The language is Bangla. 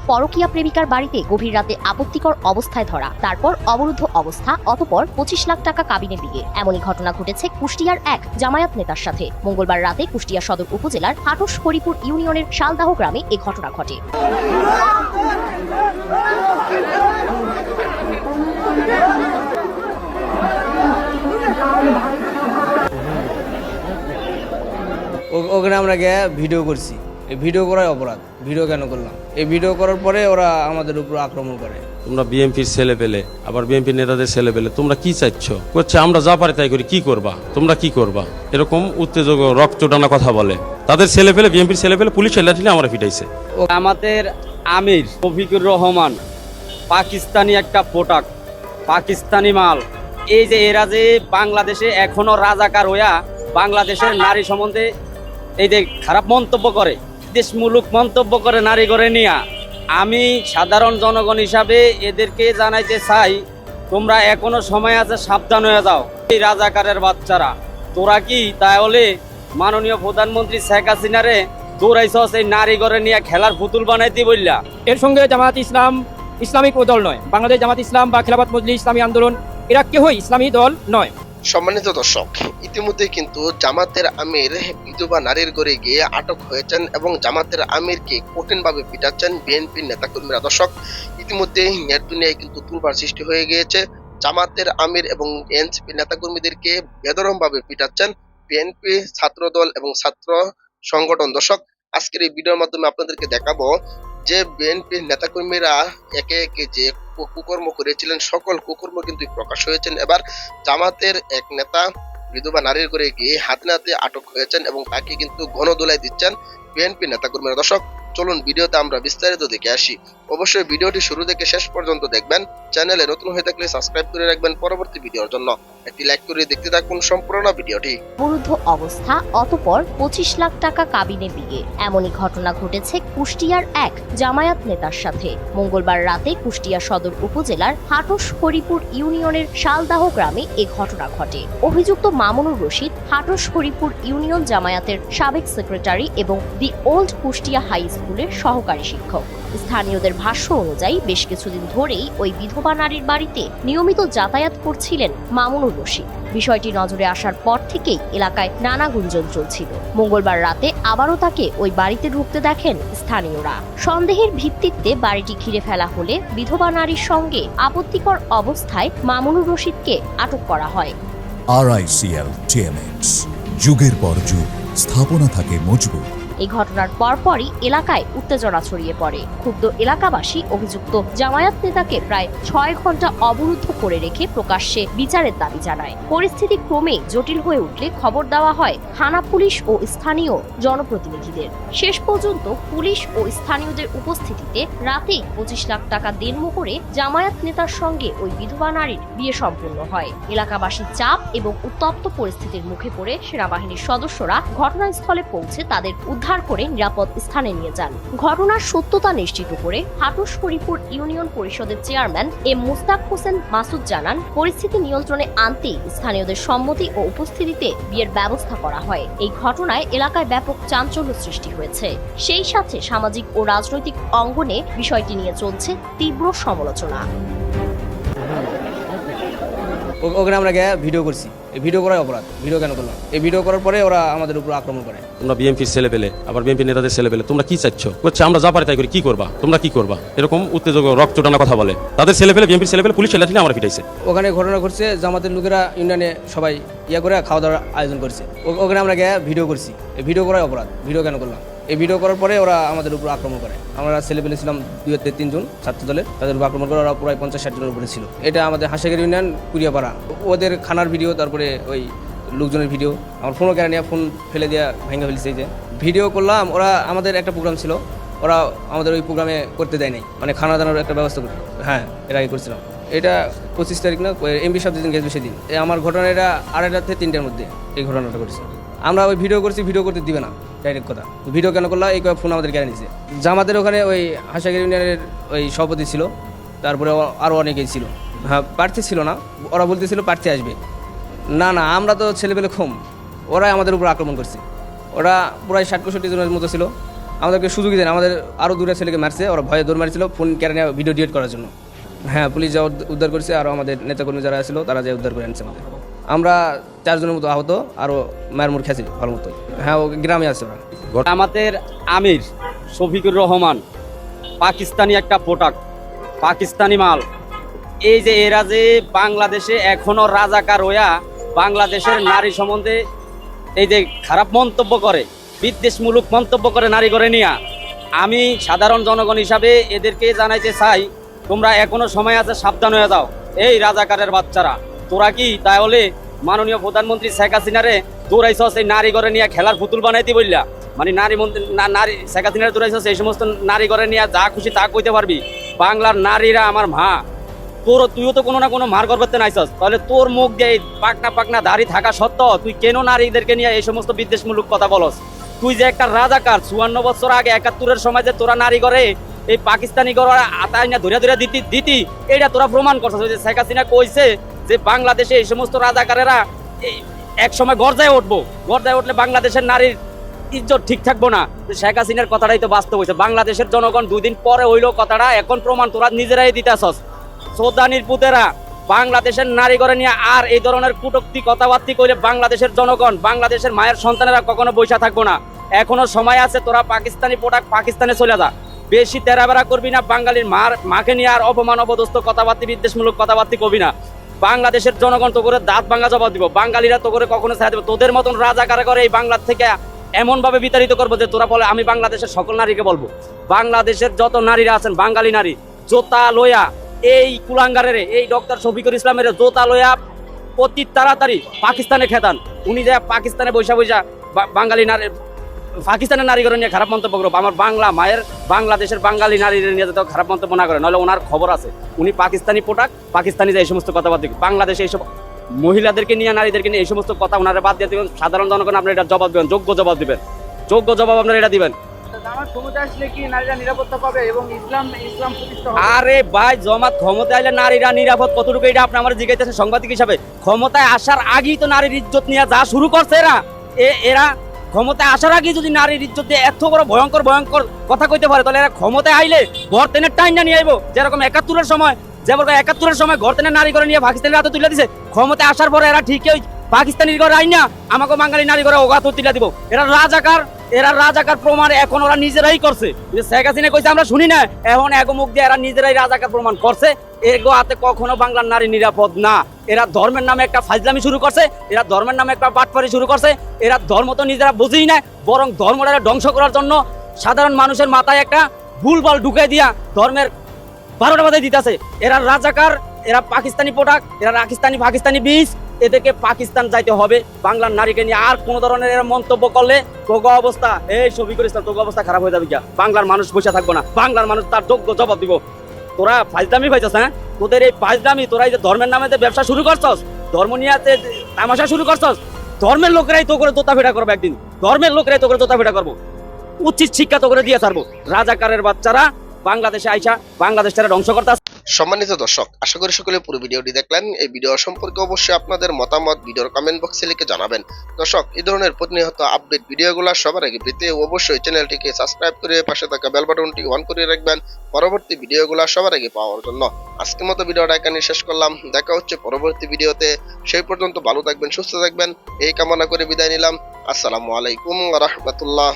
পরকীয়া প্রেমিকার বাড়িতে গভীর রাতে আপত্তিকর অবস্থায় ধরা, তারপর অবরুদ্ধ অবস্থা, অতঃপর 25 লাখ টাকা কাবিনে বিয়ে। এমনই ঘটনা ঘটেছে কুষ্টিয়ার এক জামায়াত নেতার সাথে। মঙ্গলবার রাতে কুষ্টিয়া সদর উপজেলার হাটস হরিপুর ইউনিয়নের শালদাহ গ্রামে এ ঘটনা ঘটে। ওখানে আমরা গিয়ে ভিডিও করছি। এই ভিডিও করাই অপরাধ। ভিডিও কেন করলাম? এই ভিডিও করার পরে ওরা আমাদের উপর আক্রমণ করে। তোমরা বিএনপির ছেলে পেলে, আবার বিএনপির নেতাদের ছেলে পেলে, তোমরা কি চাইছ? করছে আমরা যা পারি তাই করি, কি করবা তোমরা, কি করবা? এরকম উত্তেজক রক্তটানা কথা বলে। তাদের ছেলে পেলে, বিএনপির ছেলে পেলে পুলিশ লাঠিলে আমরা ফিটাইছে। আমাদের আমির শফিকুর রহমান পাকিস্তানি একটা প্রোডাক্ট, পাকিস্তানি মাল। এই যে এরা যে বাংলাদেশে এখনো রাজাকার হইয়া বাংলাদেশের নারী সম্বন্ধে এই যে খারাপ মন্তব্য করে, দেশমূলক মন্তব্য করে নারী করে নিয়া, আমি সাধারণ জনগণ হিসাবে এদেরকে জানাইতে চাই, তোমরা এখনো সময় আছে, সাবধান হয়ে যাও। এই রাজাকারের বাচ্চারা, তোরা কি তাহলে মাননীয় প্রধানমন্ত্রী শেখ হাসিনারে দৌড়াইছস এই নারী করে নিয়ে খেলার পুতুল বানাইতে বললা? এর সঙ্গে জামায়াত ইসলাম ইসলামিক দল নয়। বাংলাদেশ জামাত ইসলাম বা খেলাফত মজলিস ইসলামী আন্দোলন এরা কেউই ইসলামী দল নয়। সম্মানিত দর্শক, ইতিমধ্যে কিন্তু জামাতের আমির বিধবা নারীর ঘরে গিয়ে আটক হয়েছেন এবং জামাতের আমিরকে কঠিনভাবে পিটাচ্ছেন বিএনপির নেতাকর্মীরা। দর্শক, ইতিমধ্যে নেট দুনিয়ায় কিন্তু তুলবার সৃষ্টি হয়ে গিয়েছে। জামাতের আমির এবং এনসিপি নেতাকর্মীদেরকে বেদরমভাবে পিটাচ্ছেন বিএনপি ছাত্রদল এবং ছাত্র সংগঠন। দর্শক, আজকের এই ভিডিওর মাধ্যমে আপনাদেরকে দেখাবো যে বিএনপির নেতাকর্মীরা একে একে যে কুকর্ম করেছিলেন, সকল কুকর্ম কিন্তু প্রকাশ হয়েছেন। এবার জামাতের এক নেতা বিধবা নারীর ঘরে গিয়ে হাতে নাতে আটক হয়েছেন এবং তাকে কিন্তু গণদোলাই দিচ্ছেন বিএনপি নেতাকর্মীরা। দর্শক, চলুন ভিডিওতে আমরা বিস্তারিত দেখে আসি। অবশ্যই ভিডিওটি শুরু থেকে শেষ পর্যন্ত দেখবেন। চ্যানেলে নতুন হয়ে থাকলে সাবস্ক্রাইব করে রাখবেন পরবর্তী ভিডিওর জন্য। একটি লাইক করে দেখতে থাকুন সম্পূর্ণ ভিডিওটি। অবরুদ্ধ অবস্থা, অতঃপর 25 লাখ টাকা কাবিনে বিয়ে। এমনই ঘটনা ঘটেছে কুষ্টিয়ার এক জামায়াত নেতার সাথে। মঙ্গলবার রাতে কুষ্টিয়া সদর উপজেলার হাটস হরিপুর ইউনিয়নের শালদাহ গ্রামে এ ঘটনা ঘটে। অভিযুক্ত মামুনুর রশিদ হাটস হরিপুর ইউনিয়ন জামায়াতের সাবেক সেক্রেটারি এবং দি ওল্ড কুষ্টিয়া হাই স্কুলের সহকারী শিক্ষক। স্থানীয়দের ভাষ্য অনুযায়ী বেশ কিছুদিন ধরেই ওই বিধবা নারীর বাড়িতে নিয়মিত যাতায়াত করছিলেন মামুনুর রশিদ। বিষয়টি নজরে আসার পর থেকেই এলাকায় নানা গুঞ্জন চলছিল। মঙ্গলবার রাতে আবারও তাকে ওই বাড়িতে ঢুকতে দেখেন স্থানীয়রা। সন্দেহের ভিত্তিতে বাড়িটি ঘিরে ফেলা হলে বিধবা নারীর সঙ্গে আপত্তিকর অবস্থায় মামুনুর রশিদকে আটক করা হয়। RICL TMX, যুগের পর যুগ স্থাপনা থাকে মজবুত। এই ঘটনার পরপরই এলাকায় উত্তেজনা ছড়িয়ে পড়ে। ক্ষুব্ধ এলাকাবাসী অভিযুক্ত জামায়াত নেতাকে প্রায় 6 ঘন্টা অবরুদ্ধ করে রেখে প্রকাশ্যে বিচারের দাবি জানায়। পরিস্থিতি ক্রমে জটিল হয়ে উঠলে খবর দেওয়া হয় থানা পুলিশ ও স্থানীয় জনপ্রতিনিধিদের। শেষ পর্যন্ত পুলিশ ও স্থানীয়দের উপস্থিতিতে রাতেই 25 লাখ টাকা দেনমো করে জামায়াত নেতার সঙ্গে ওই বিধবা নারীর বিয়ে সম্পন্ন হয়। এলাকাবাসীর চাপ এবং উত্তপ্ত পরিস্থিতির মুখে পড়ে সেনাবাহিনীর সদস্যরা ঘটনাস্থলে পৌঁছে তাদের উদ্ধার করে নিরাপদ স্থানে নিয়ে যান। ঘটনার সত্যতা নিশ্চিত করে হাটস হরিপুর ইউনিয়ন পরিষদের চেয়ারম্যান এম মুস্তাক হোসেন মাসুদ জানান, পরিস্থিতি নিয়ন্ত্রণে আনতে স্থানীয়দের সম্মতি ও উপস্থিতিতে বিয়ের ব্যবস্থা করা হয়। এই ঘটনায় এলাকায় ব্যাপক চাঞ্চল্য সৃষ্টি হয়েছে। সেই সাথে সামাজিক ও রাজনৈতিক অঙ্গনে বিষয়টি নিয়ে চলছে তীব্র সমালোচনা। ওখানে আমরা গিয়ে ভিডিও করছি। এই ভিডিও করাই অপরাধ। ভিডিও কেন করলাম? এই ভিডিও করার পরে ওরা আমাদের উপর আক্রমণ করে। তোমরা বিএনপির ছেলে পেলে, আবার বিএনপির নেতাদের ছেলে পেলে, তোমরা কি চাইছ? করছে আমরা যা পারি তাই করি, কি করবা তোমরা, কি করবা? এরকম উত্তেজক রক্তটানা কথা বলে। তাদের ছেলে পেলে, বিএনপির ছেলে পেলে পুলিশ লাঠিলে আমরা ফিটাইছে। ওখানে ঘটনা ঘটছে, জামাতের লোকেরা ইউনিয়নে সবাই করে খাওয়া দাওয়ার আয়োজন করছে। ওখানে আমরা গিয়ে ভিডিও করছি। এই ভিডিও করাই অপরাধ। ভিডিও কেন করলাম? এই ভিডিও করার পরে ওরা আমাদের উপর আক্রমণ করে। আমরা ছেলে পেলে ছিলাম 2-3 জন ছাত্র দলের, তাদের উপর আক্রমণ করে ওরা প্রায় 50-60 জনের উপরে ছিল। এটা আমাদের হাসাগের ইউনিয়ন কুড়িয়াপাড়া। ওদের খানার ভিডিও, তারপরে ওই লোকজনের ভিডিও, আমার ফোনও কেন নিয়ে ফোন ফেলে দেওয়া ভেঙে ফেলছে। যে ভিডিও করলাম, ওরা আমাদের একটা প্রোগ্রাম ছিল, ওরা আমাদের ওই প্রোগ্রামে করতে দেয় নাই, মানে খানা দানার একটা ব্যবস্থা করতে। হ্যাঁ, এর আগে করছিলাম। এটা 25 তারিখ না, এমপি সাহেব যেদিন গেছে সেদিন। আমার ঘটনা এটা 2:30 থেকে 3টার মধ্যে এই ঘটনাটা ঘটেছে। আমরা ওই ভিডিও করছি, ভিডিও করতে দিবে না, ডাইরেক্ট কথা। ভিডিও কেন করলাম? এই ফোন আমাদের কেড়ে নিয়েছে। জামাতের ওখানে ওই হাসাগির ইউনিয়নের ওই সভাপতি ছিল, তারপরে আরও অনেকেই ছিল। হ্যাঁ, প্রার্থী ছিল না, ওরা বলতেছিল প্রার্থী আসবে। না না, আমরা তো ছেলেপেলে কম, ওরাই আমাদের উপর আক্রমণ করছে। ওরা প্রায় 60-65 জনের মতো ছিল। আমাদেরকে সুযোগই দেন, আমাদের আরও দূরে ছেলেকে মারছে, ওরা ভয়ে দৌড় মারছিল ফোন কেড়ে নিয়ে ভিডিও ডিলিট করার জন্য। হ্যাঁ, পুলিশ যা উদ্ধার করেছে, আরও আমাদের নেতাকর্মী যারা ছিল তারা যে উদ্ধার করে আনছে আমাদের। আমরা 4 জনের মতো আহত, আরও মায়ের মুড় খেয়েছি ভালো মতো। হ্যাঁ, ও গ্রামে আছে ওরা। আমাদের আমির শফিকুর রহমান পাকিস্তানি একটা প্রোডাক্ট, পাকিস্তানি মাল। এই যে এরা যে বাংলাদেশে এখনো রাজাকার হইয়া বাংলাদেশের নারী সম্বন্ধে এই যে খারাপ মন্তব্য করে, বিদ্বেষমূলক মন্তব্য করে নারী করে নিয়া, আমি সাধারণ জনগণ হিসাবে এদেরকে জানাইতে চাই, তোমরা এখনো সময় আছে, সাবধান হয়ে যাও। এই রাজাকারের বাচ্চারা, তোরা কি তাহলে মাননীয় প্রধানমন্ত্রী শেখ হাসিনারে দৌড়াইছস এই নারী করে নিয়ে খেলার পুতুল বানাইতে বললা? মানে নারী শেখ হাসিনারে দৌড়াইছস এই সমস্ত নারী করে নিয়ে যা খুশি তা কইতে পারবি? বাংলার নারীরা আমার মা, তুইও তো কোনো না কোনো মার করতে নাইছস, তাহলে তোর মুখ দিয়ে পাকনা পাকনা দাড়ি থাকা সত্ত্বেও তুই কেন নারীদেরকে নিয়ে এই সমস্ত বিদ্বেষমূলক কথা বলস? তুই যে একটা রাজাকার, 54 বছর আগে 71-এর সময় যে তোরা নারী করে এই পাকিস্তানি গড়া আতাই না ধরে ধরে দিতি এটা তোরা প্রমাণ করছিস। ওই যে শেখ হাসিনা কইছে যে বাংলাদেশে এই সমস্ত রাজাকারেরা এক সময় গর্জায় উঠলে বাংলাদেশের নারীর ইজ্জত ঠিক থাকবো না। শেখ হাসিনার কথাটাই তো বাস্তব হয়েছে। বাংলাদেশের জনগণ 2 দিন পরে হইলো কথাটা, এখন প্রমাণ তোরা নিজেরাই দিতেছস। সৌদানির পুতেরা বাংলাদেশের নারী করে নিয়ে আর এই ধরনের কটূক্তি কথাবার্তা কইলে বাংলাদেশের জনগণ, বাংলাদেশের মায়ের সন্তানেরা কখনো বৈশা থাকবো না। এখনো সময় আছে, তোরা পাকিস্তানি প্রোডাক্ট পাকিস্তানে চলে যা, বেশি তেরাবেরা করবি না। বাঙালির মাকে নিয়ে আর অপমান অপদস্থ কথাবার্তা, বিদ্বেষমূলক কথাবার্তা কবি না। বাংলাদেশের জনগণ তো করে দাঁত ভাঙা জবাব দিব, বাঙালিরা তো করে কখনো ছেড়ে দেবে। তোদের মতন রাজাকার করে এই বাংলার থেকে এমন ভাবে বিতাড়িত করবো যে তোরা বলে আমি বাংলাদেশের সকল নারীকে বলবো, বাংলাদেশের যত নারীরা আছেন বাঙালি নারী, জোতা লয়া এই কুলাঙ্গারের এই ডক্টর শফিকুর ইসলামের জোতা লয়া অতি তাড়াতাড়ি পাকিস্তানে খেতান। উনি যে পাকিস্তানে বৈশা বাঙালি নারী, পাকিস্তানের নারী করে নিয়ে খারাপ মন্তব্য করবো, আমার বাংলা মায়ের বাংলাদেশের বাঙালি নারীদের নিয়ে যাতে খারাপ মন্তব্য না করে, নাহলে ওনার খবর আছে। উনি পাকিস্তানি প্রোডাক্ট, পাকিস্তানি যে এই সমস্ত কথাবার্তা, বাংলাদেশে এইসব মহিলাদেরকে নিয়ে নারীদেরকে নিয়ে এই সমস্ত কথা ওনারা বাদ দিয়ে দেবেন। সাধারণ জনগণ আপনার এটা জবাব দেবেন, যোগ্য জবাব দিবেন, যোগ্য জবাব আপনারা এটা দিবেন। আরে ভাই, জমাত ক্ষমতায় আইলে নারীরা নিরাপদ কতটুকু এটা আপনি আমার জিজ্ঞাসা সাংবাদিক হিসাবে? ক্ষমতায় আসার আগেই তো নারীর ইজ্জত নিয়ে যা শুরু করছে এরা ক্ষমতায় আসার আগে যদি নারীর ইজ্জত দিয়ে এত বড় ভয়ঙ্কর কথা কইতে পারে, তাহলে এরা ক্ষমতায় আইলে ঘর টেনে টাইনা নিয়ে আইবো। যেরকম 71-এর সময় ঘর টেনে নারী করে নিয়ে পাকিস্তানের হাতে তুলে দিছে, ক্ষমতায় আসার পরে এরা ঠিকই পাকিস্তানির ঘরে আইনা আমাকে বাঙালি নারী করে ওগাত তুলে দিব। এরা রাজাকার প্রমাণ এখন ওরা নিজেরাই করছে। শেখ হাসিনা কইছে আমরা শুনি না, এখন এগো মুখ দিয়ে এরা নিজেরাই রাজাকার প্রমাণ করছে। এগো হাতে কখনো বাংলার নারী নিরাপদ না। এরা ধর্মের নামে একটা ফাজলামি শুরু করছে, এরা ধর্মের নামে একটা বাটপারি শুরু করছে। এরা ধর্ম তো নিজেরা বুঝেই না, বরং ধর্মটা ধ্বংস করার জন্য সাধারণ মানুষের মাথায় একটা ভুলভাল ঢুকাই দিয়া ধর্মের 12টা বাজায় দিতেছে। এরা রাজাকার, এরা পাকিস্তানি প্রোডাক্ট, এরা পাকিস্তানি বীজ। এদেরকে পাকিস্তান যাইতে হবে। বাংলার নারীকে নিয়ে আর কোন ধরনের এরা মন্তব্য করলে তোগো অবস্থা, এই শফিকুর ইসলাম, তোগো অবস্থা খারাপ হয়ে যাবে। বাংলার মানুষ বসে থাকবো না, বাংলার মানুষ তার যোগ্য জবাব দিব। তোরা ফাজদামি পাইছস, হ্যাঁ? তোদের এই ফাজদামি, তোরা এই যে ধর্মের নামে ব্যবসা শুরু করছস, ধর্ম নিয়ে তামাশা শুরু করছস, ধর্মের লোকেরাই তো করে জোতা ফেটা করবো একদিন। ধর্মের লোকেরাই তো করে জোতা ফেটা করবো, উচিত শিক্ষা তো করে দিয়ে ছাড়বো। রাজাকারের বাচ্চারা বাংলাদেশে আইসা বাংলাদেশটারে ধ্বংস করতে। সম্মানিত দর্শক, আশা করি সকলে পুরো ভিডিওটি দেখলেন। এই ভিডিও সম্পর্কে অবশ্যই আপনাদের মতামত ভিডিওর কমেন্ট বক্সে লিখে জানাবেন। দর্শক, এই ধরনের প্রতিনিয়ত আপডেট ভিডিওগুলো সবার আগে পেতে অবশ্যই চ্যানেলটিকে সাবস্ক্রাইব করে পাশে থাকা বেল বাটনটি অন করে রাখবেন পরবর্তী ভিডিওগুলো সবার আগে পাওয়ার জন্য। আজকের মতো ভিডিওটা এখানে শেষ করলাম, দেখা হচ্ছে পরবর্তী ভিডিওতে। সেই পর্যন্ত ভালো থাকবেন, সুস্থ থাকবেন এই কামনা করে বিদায় নিলাম। আসসালামু আলাইকুম ওয়া রাহমাতুল্লাহ।